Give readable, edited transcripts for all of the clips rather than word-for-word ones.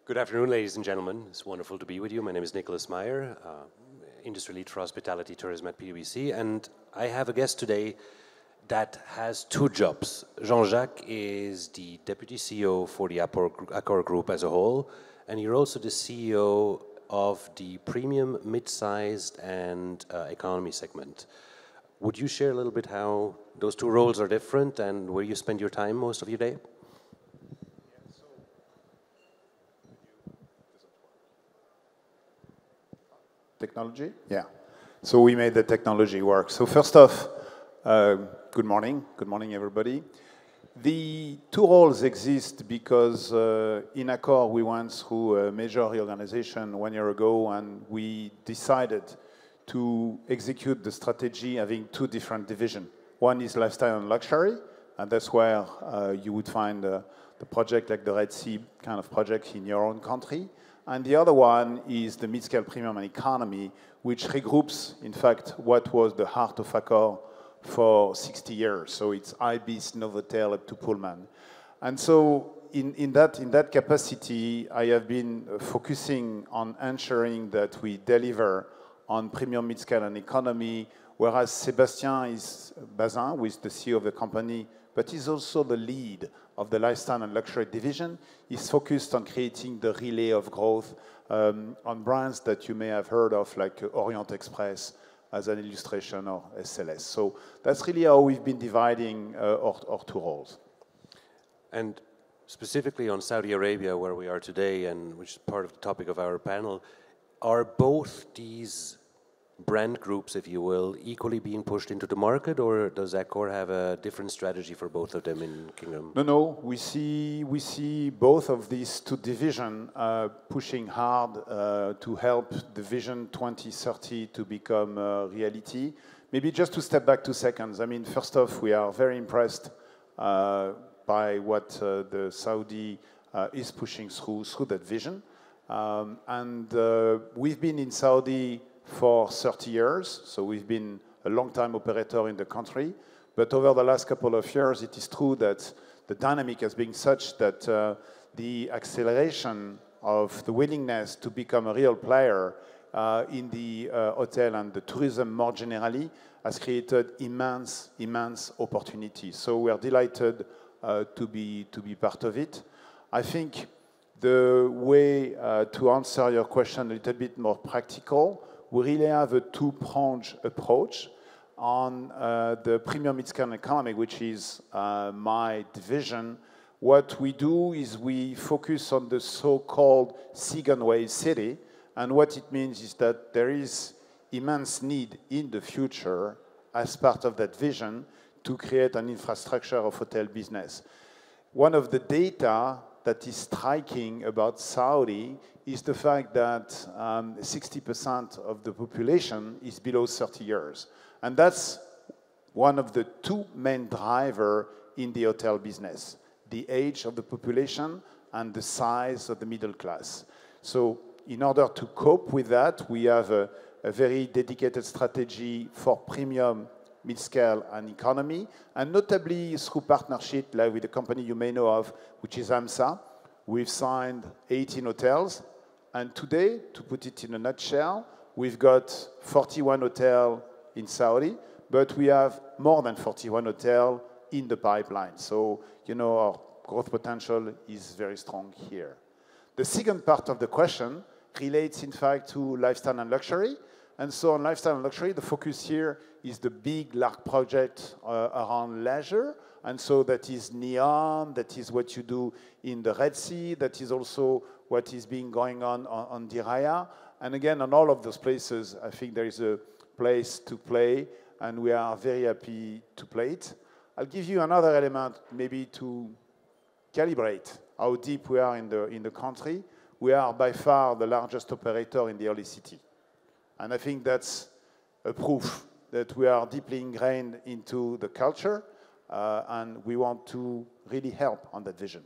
Good afternoon, ladies and gentlemen. It's wonderful to be with you. My name is Nicolas Meyer, Industry Lead for Hospitality Tourism at PwC, and I have a guest today that has two jobs. Jean-Jacques is the Deputy CEO for the Accor Group as a whole, and you're also the CEO of the premium, mid-sized, and economy segment. Would you share a little bit how those two roles are different and where you spend your time most of your day? Technology? Yeah. So we made the technology work. So first off, good morning. Good morning, everybody. The two roles exist because in Accor, we went through a major reorganization 1 year ago, and we decided to execute the strategy having two different divisions. One is lifestyle and luxury, and that's where you would find the project like the Red Sea kind of project in your own country. And the other one is the Midscale Premium and Economy, which regroups, in fact, what was the heart of Accor for 60 years. So it's Ibis, Novotel, up to Pullman. And so in that capacity, I have been focusing on ensuring that we deliver on Premium, Midscale, and Economy, whereas Sébastien Bazin, who is the CEO of the company, but he's also the lead of the Lifestyle and Luxury division, is focused on creating the relay of growth on brands that you may have heard of, like Orient Express as an illustration, or SLS. So that's really how we've been dividing our two roles. And specifically on Saudi Arabia, where we are today, and which is part of the topic of our panel, are both these brand groups, if you will, equally being pushed into the market, or does Accor have a different strategy for both of them in Kingdom? No. We see both of these two divisions pushing hard to help the Vision 2030 to become a reality. Maybe just to step back 2 seconds. I mean, first off, we are very impressed by what the Saudi is pushing through that vision. And we've been in Saudi for 30 years, so we've been a long-time operator in the country. But over the last couple of years, it is true that the dynamic has been such that the acceleration of the willingness to become a real player in the hotel and the tourism more generally has created immense opportunities. So we are delighted to be part of it. I think the way to answer your question a little bit more practical, we really have a two-pronged approach on the Premium, Midscale, and Economy, which is my division. What we do is we focus on the so-called second wave city, and what it means is that there is immense need in the future as part of that vision to create an infrastructure of hotel business. One of the data that is striking about Saudi is the fact that 60% of the population is below 30 years. And that's one of the two main drivers in the hotel business, the age of the population and the size of the middle class. So in order to cope with that, we have a very dedicated strategy for Premium, Midscale, and Economy, and notably through partnership like with a company you may know of, which is AMSA. We've signed 18 hotels, and today, to put it in a nutshell, we've got 41 hotels in Saudi, but we have more than 41 hotels in the pipeline. So, you know, our growth potential is very strong here. The second part of the question relates, in fact, to lifestyle and luxury. And so on lifestyle and luxury, the focus here is the big, large project around leisure. And so that is Neon, that is what you do in the Red Sea, that is also what is being going on Diriyah. And again, on all of those places, I think there is a place to play, and we are very happy to play it. I'll give you another element maybe to calibrate how deep we are in the country. We are by far the largest operator in the Holy City. And I think that's a proof that we are deeply ingrained into the culture, and we want to really help on that vision.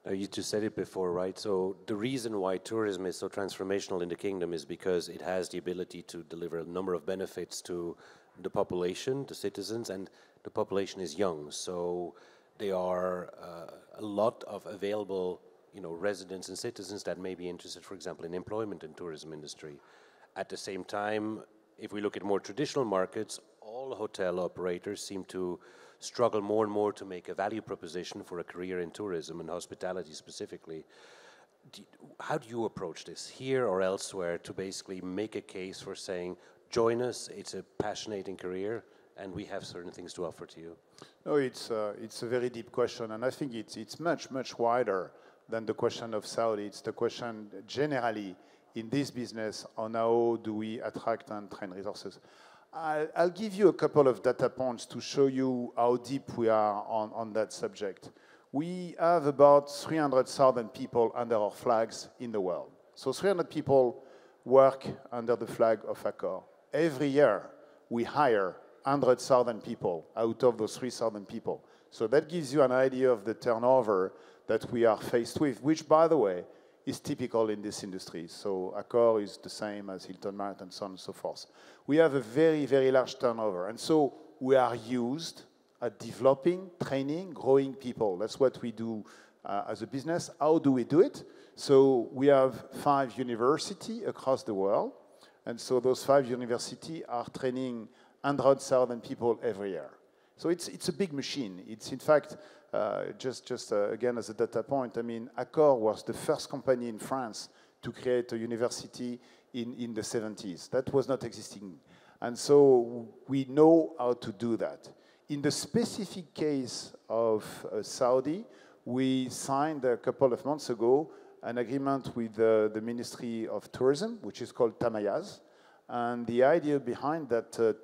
You just said it before, right? So the reason why tourism is so transformational in the kingdom is because it has the ability to deliver a number of benefits to the population, the citizens, and the population is young. So there are a lot of available residents and citizens that may be interested, for example, in employment in tourism industry. At the same time, if we look at more traditional markets, all hotel operators seem to struggle more and more to make a value proposition for a career in tourism and hospitality specifically. How do you approach this, here or elsewhere, to basically make a case for saying, join us, it's a passionating career, and we have certain things to offer to you? No, it's a very deep question, and I think it's much, much wider than the question of Saudi. It's the question generally in this business on how do we attract and train resources. I'll give you a couple of data points to show you how deep we are on that subject. We have about 300,000 people under our flags in the world. So 300 people work under the flag of Accor. Every year, we hire 100,000 people out of those 3,000 people. So that gives you an idea of the turnover that we are faced with, which, by the way, is typical in this industry. So Accor is the same as Hilton Marriott and so on and so forth. We have a very, very large turnover. And so we are used at developing, training, growing people. That's what we do as a business. How do we do it? So we have 5 universities across the world. And so those 5 universities are training 100,000 people every year. So it's a big machine. It's, in fact, again, as a data point, I mean, Accor was the first company in France to create a university in the 70s. That was not existing. And so we know how to do that. In the specific case of Saudi, we signed a couple of months ago an agreement with the Ministry of Tourism, which is called Tamayaz. And the idea behind that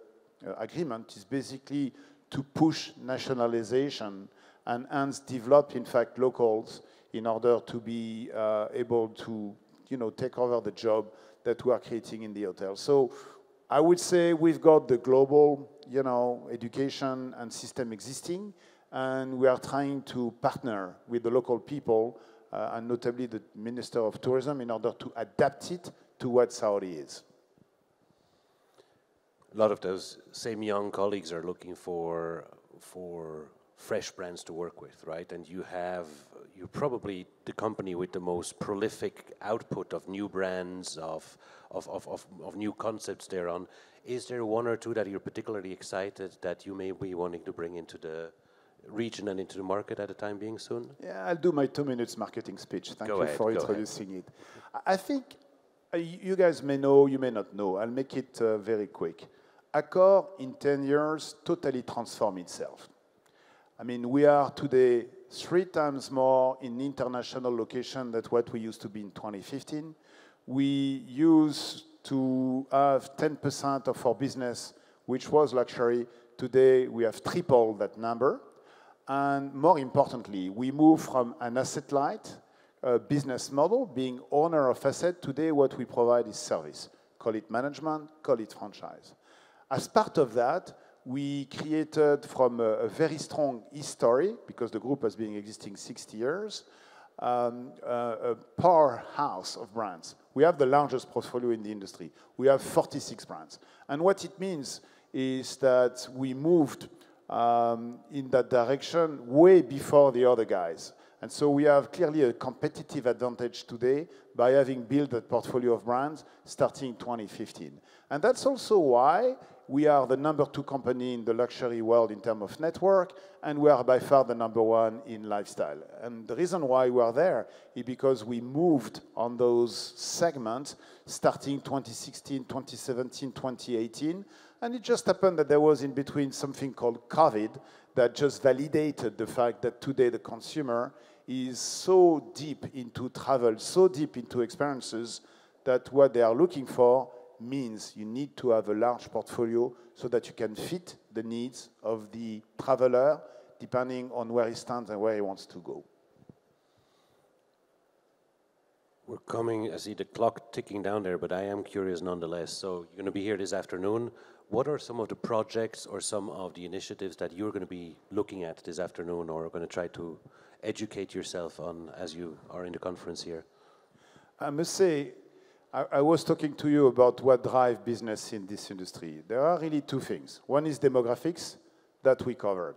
agreement is basically to push nationalization and hence develop, in fact, locals in order to be able to, take over the job that we are creating in the hotel. So I would say we've got the global, education and system existing, and we are trying to partner with the local people, and notably the Minister of Tourism, in order to adapt it to what Saudi is. A lot of those same young colleagues are looking for fresh brands to work with, right? And you're probably the company with the most prolific output of new brands, of new concepts thereon. Is there one or two that you're particularly excited that you may be wanting to bring into the region and into the market at a time being soon? Yeah, I'll do my 2 minutes marketing speech. Thank you for introducing it. I think you guys may know, you may not know. I'll make it very quick. Accor, in 10 years, totally transformed itself. I mean, we are today 3 times more in international location than what we used to be in 2015. We used to have 10% of our business, which was luxury. Today, we have tripled that number. And more importantly, we moved from an asset-light business model, being owner of asset. Today, what we provide is service. Call it management, call it franchise. As part of that, we created from a very strong history, because the group has been existing 60 years, a powerhouse of brands. We have the largest portfolio in the industry. We have 46 brands. And what it means is that we moved in that direction way before the other guys. And so we have clearly a competitive advantage today by having built that portfolio of brands starting 2015. And that's also why we are the #2 company in the luxury world in terms of network, and we are by far the #1 in lifestyle. And the reason why we are there is because we moved on those segments starting 2016, 2017, 2018, and it just happened that there was in between something called COVID that just validated the fact that today the consumer is so deep into travel, so deep into experiences, that what they are looking for means you need to have a large portfolio so that you can fit the needs of the traveler depending on where he stands and where he wants to go. We're coming, I see the clock ticking down there, but I am curious nonetheless. So you're going to be here this afternoon. What are some of the projects or some of the initiatives that you're going to be looking at this afternoon or are going to try to educate yourself on as you are in the conference here? I must say, I was talking to you about what drives business in this industry. There are really 2 things. One is demographics that we covered.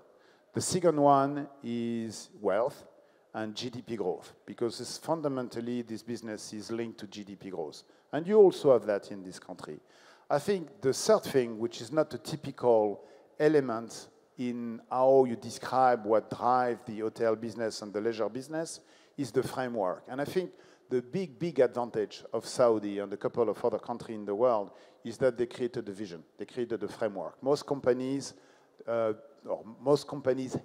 The second one is wealth. and GDP growth, because it's fundamentally this business is linked to GDP growth. And you also have that in this country. I think the third thing, which is not a typical element in how you describe what drives the hotel business and the leisure business, is the framework. And I think the big advantage of Saudi and a couple of other countries in the world is that they created a vision. They created a framework. Most companies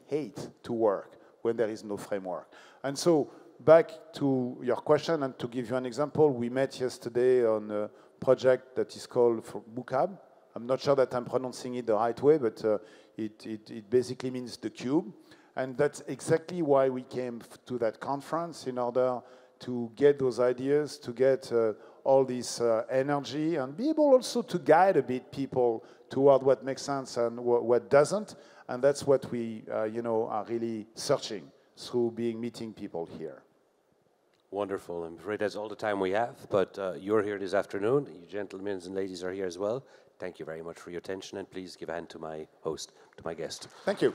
hate to work when there is no framework. And so back to your question, and to give you an example, we met yesterday on a project that is called Mukab. I'm not sure that I'm pronouncing it the right way, but it basically means the cube. And that's exactly why we came to that conference, in order to get those ideas, to get all this energy, and be able also to guide a bit people toward what makes sense and what doesn't. And that's what we are really searching through meeting people here. Wonderful. I'm afraid that's all the time we have, but you're here this afternoon. You gentlemen and ladies are here as well. Thank you very much for your attention, and please give a hand to my host, to my guest. Thank you.